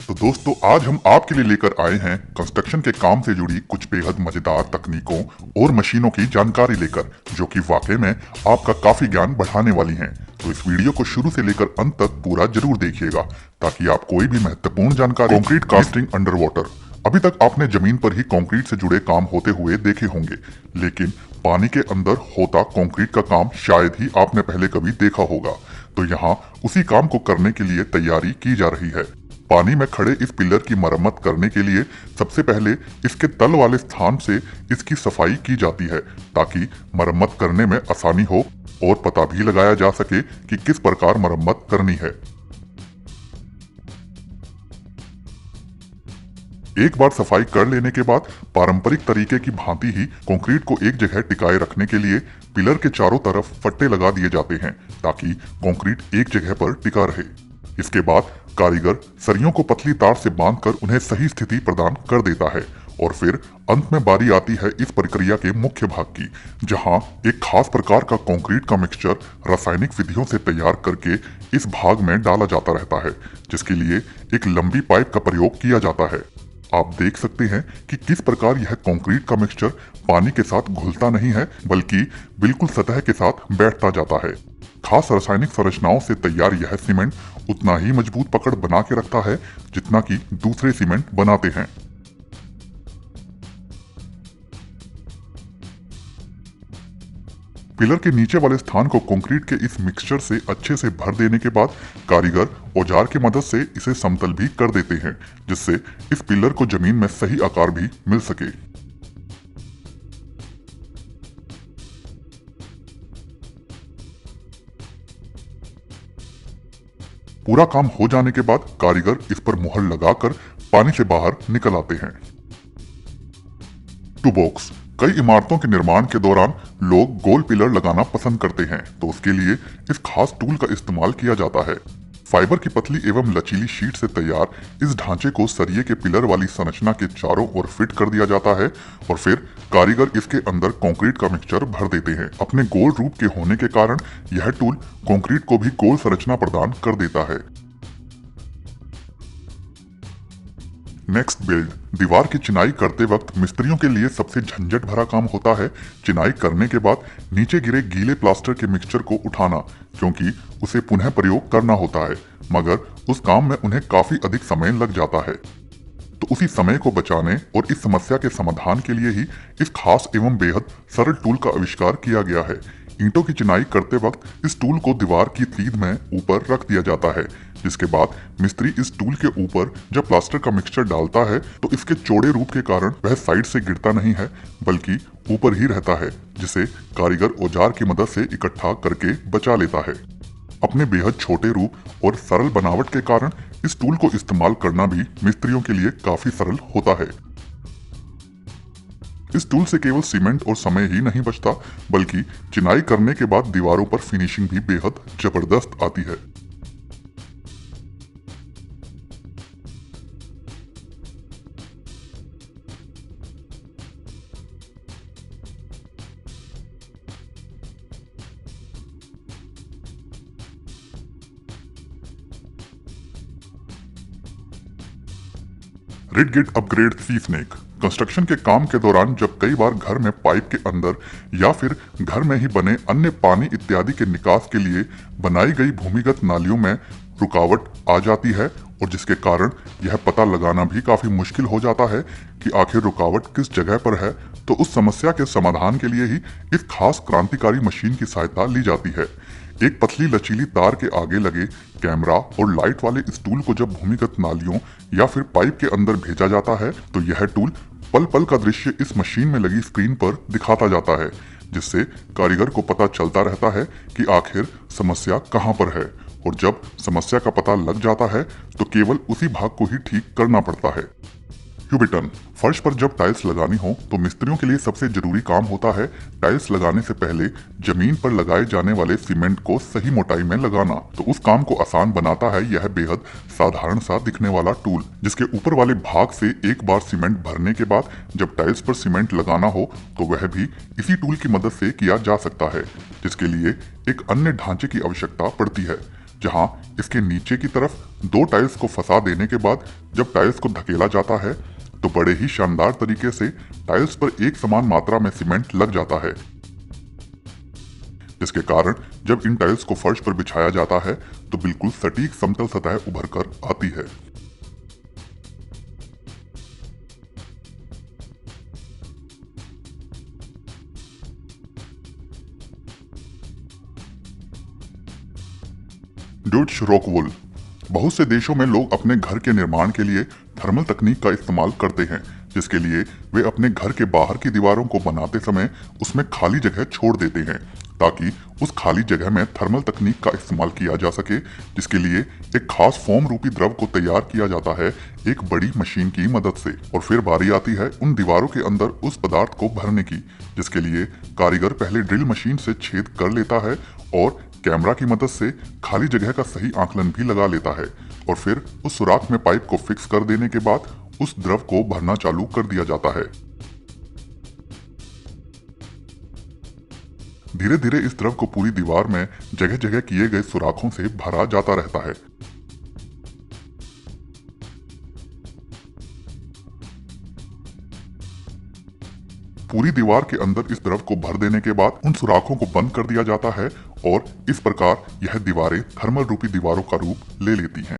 तो दोस्तों आज हम आपके लिए लेकर आए हैं कंस्ट्रक्शन के काम से जुड़ी कुछ बेहद मजेदार तकनीकों और मशीनों की जानकारी लेकर, जो कि वाकई में आपका काफी ज्ञान बढ़ाने वाली हैं। तो इस वीडियो को शुरू से लेकर अंत तक पूरा जरूर देखिएगा ताकि आप कोई भी महत्वपूर्ण जानकारी। Concrete casting under water. अभी तक आपने जमीन पर ही कंक्रीट से जुड़े काम होते हुए देखे होंगे, लेकिन पानी के अंदर होता कंक्रीट का काम शायद ही आपने पहले कभी देखा होगा। तो यहाँ उसी काम को करने के लिए तैयारी की जा रही है। पानी में खड़े इस पिलर की मरम्मत करने के लिए सबसे पहले इसके तल वाले स्थान से इसकी सफाई की जाती है ताकि मरम्मत करने में आसानी हो और पता भी लगाया जा सके कि किस प्रकार मरम्मत करनी है। एक बार सफाई कर लेने के बाद पारंपरिक तरीके की भांति ही कंक्रीट को एक जगह टिकाए रखने के लिए पिलर के चारों तरफ फट्टे लगा दिए जाते हैं ताकि कंक्रीट एक जगह पर टिका रहे। इसके बाद कारीगर सरियों को पतली तार से बांधकर उन्हें सही स्थिति प्रदान कर देता है और फिर अंत में बारी आती है इस प्रक्रिया के मुख्य भाग की, जहां एक खास प्रकार का कंक्रीट का मिक्सचर रासायनिक विधियों से तैयार करके इस भाग में डाला जाता रहता है, जिसके लिए एक लंबी पाइप का प्रयोग किया जाता है। आप देख सकते हैं कि किस प्रकार यह कंक्रीट का मिक्सचर पानी के साथ घुलता नहीं है, बल्कि बिल्कुल सतह के साथ बैठता जाता है। खास रासायनिक संरचनाओं से तैयार यह सीमेंट उतना ही मजबूत पकड़ बना के रखता है जितना कि दूसरे सीमेंट बनाते हैं। पिलर के नीचे वाले स्थान को कंक्रीट के इस मिक्सचर से अच्छे से भर देने के बाद कारीगर औजार की मदद से इसे समतल भी कर देते हैं, जिससे इस पिलर को जमीन में सही आकार भी मिल सके। पूरा काम हो जाने के बाद कारीगर इस पर मुहर लगाकर पानी से बाहर निकल आते हैं। Two box. कई इमारतों के निर्माण के दौरान लोग गोल पिलर लगाना पसंद करते हैं, तो उसके लिए इस खास टूल का इस्तेमाल किया जाता है। फाइबर की पतली एवं लचीली शीट से तैयार इस ढांचे को सरिये के पिलर वाली संरचना के चारों ओर फिट कर दिया जाता है और फिर कारीगर इसके अंदर कंक्रीट का मिक्सचर भर देते हैं। अपने गोल रूप के होने के कारण यह टूल कंक्रीट को भी गोल संरचना प्रदान कर देता है। Next build. दीवार की चिनाई करते वक्त मिस्त्रियों के लिए सबसे झंझट भरा काम होता है चिनाई करने के बाद नीचे गिरे गीले प्लास्टर के मिक्सचर को उठाना, क्योंकि उसे पुनः प्रयोग करना होता है, मगर उस काम में उन्हें काफी अधिक समय लग जाता है। तो उसी समय को बचाने और इस समस्या के समाधान के लिए ही इस खास एवं बेहद सरल टूल का आविष्कार किया गया है। ईंटों की चिनाई करते वक्त इस टूल को दीवार की सीध में ऊपर रख दिया जाता है, जिसके बाद मिस्त्री इस टूल के ऊपर जब प्लास्टर का मिक्सचर डालता है तो इसके चौड़े रूप के कारण वह साइड से गिरता नहीं है, बल्कि ऊपर ही रहता है, जिसे कारीगर औजार की मदद से इकट्ठा करके बचा लेता है। अपने बेहद छोटे रूप और सरल बनावट के कारण इस टूल को इस्तेमाल करना भी मिस्त्रियों के लिए काफी सरल होता है। इस टूल से केवल सीमेंट और समय ही नहीं बचता, बल्कि चिनाई करने के बाद दीवारों पर फिनिशिंग भी बेहद जबरदस्त आती है। रिडगिट अपग्रेड सी स्नेक। कंस्ट्रक्शन के काम के दौरान जब कई बार घर में पाइप के अंदर या फिर घर में ही बने अन्य पानी इत्यादि के निकास के लिए बनाई गई भूमिगत नालियों में रुकावट आ जाती है और जिसके कारण यह पता लगाना भी काफी मुश्किल हो जाता है कि आखिर रुकावट किस जगह पर है, तो उस समस्या के समाधान के लिए ही इस खास क्रांतिकारी मशीन की सहायता ली जाती है। एक पतली लचीली तार के आगे लगे कैमरा और लाइट वाले इस टूल को जब भूमिगत नालियों या फिर पाइप के अंदर भेजा जाता है तो यह टूल पल पल का दृश्य इस मशीन में लगी स्क्रीन पर दिखाता जाता है, जिससे कारीगर को पता चलता रहता है कि आखिर समस्या कहां पर है, और जब समस्या का पता लग जाता है तो केवल उसी भाग को ही ठीक करना पड़ता है। क्यूबिटन। फर्श पर जब टाइल्स लगानी हो तो मिस्त्रियों के लिए सबसे जरूरी काम होता है टाइल्स लगाने से पहले जमीन पर लगाए जाने वाले सीमेंट को सही मोटाई में लगाना। तो उस काम को आसान बनाता है यह बेहद साधारण सा दिखने वाला टूल, जिसके ऊपर वाले भाग से एक बार सीमेंट भरने के बाद जब टाइल्स पर सीमेंट लगाना हो तो वह भी इसी टूल की मदद से किया जा सकता है, जिसके लिए एक अन्य ढांचे की आवश्यकता पड़ती है। जहां इसके नीचे की तरफ दो टाइल्स को फंसा देने के बाद जब टाइल्स को धकेला जाता है तो बड़े ही शानदार तरीके से टाइल्स पर एक समान मात्रा में सीमेंट लग जाता है, जिसके कारण जब इन टाइल्स को फर्श पर बिछाया जाता है तो बिल्कुल सटीक समतल सतह उभर कर आती है। Dutch rock wool. बहुत से देशों में लोग अपने घर के निर्माण के लिए थर्मल तकनीक का इस्तेमाल करते हैं, जिसके लिए वे अपने घर के बाहर की दीवारों को बनाते समय उसमें खाली जगह छोड़ देते हैं ताकि उस खाली जगह में थर्मल तकनीक का इस्तेमाल किया जा सके, जिसके लिए एक खास फोम रूपी द्रव को तैयार किया जाता है एक बड़ी मशीन की मदद से। और फिर बारी आती है उन दीवारों के अंदर उस पदार्थ को भरने की, जिसके लिए कारीगर पहले ड्रिल मशीन से छेद कर लेता है और कैमरा की मदद से खाली जगह का सही आकलन भी लगा लेता है और फिर उस सुराख में पाइप को फिक्स कर देने के बाद उस द्रव को भरना चालू कर दिया जाता है। धीरे धीरे इस द्रव को पूरी दीवार में जगह जगह किए गए सुराखों से भरा जाता रहता है। पूरी दीवार के अंदर इस द्रव को भर देने के बाद उन सुराखों को बंद कर दिया जाता है और इस प्रकार यह दीवारें थर्मल रूपी दीवारों का रूप ले लेती हैं।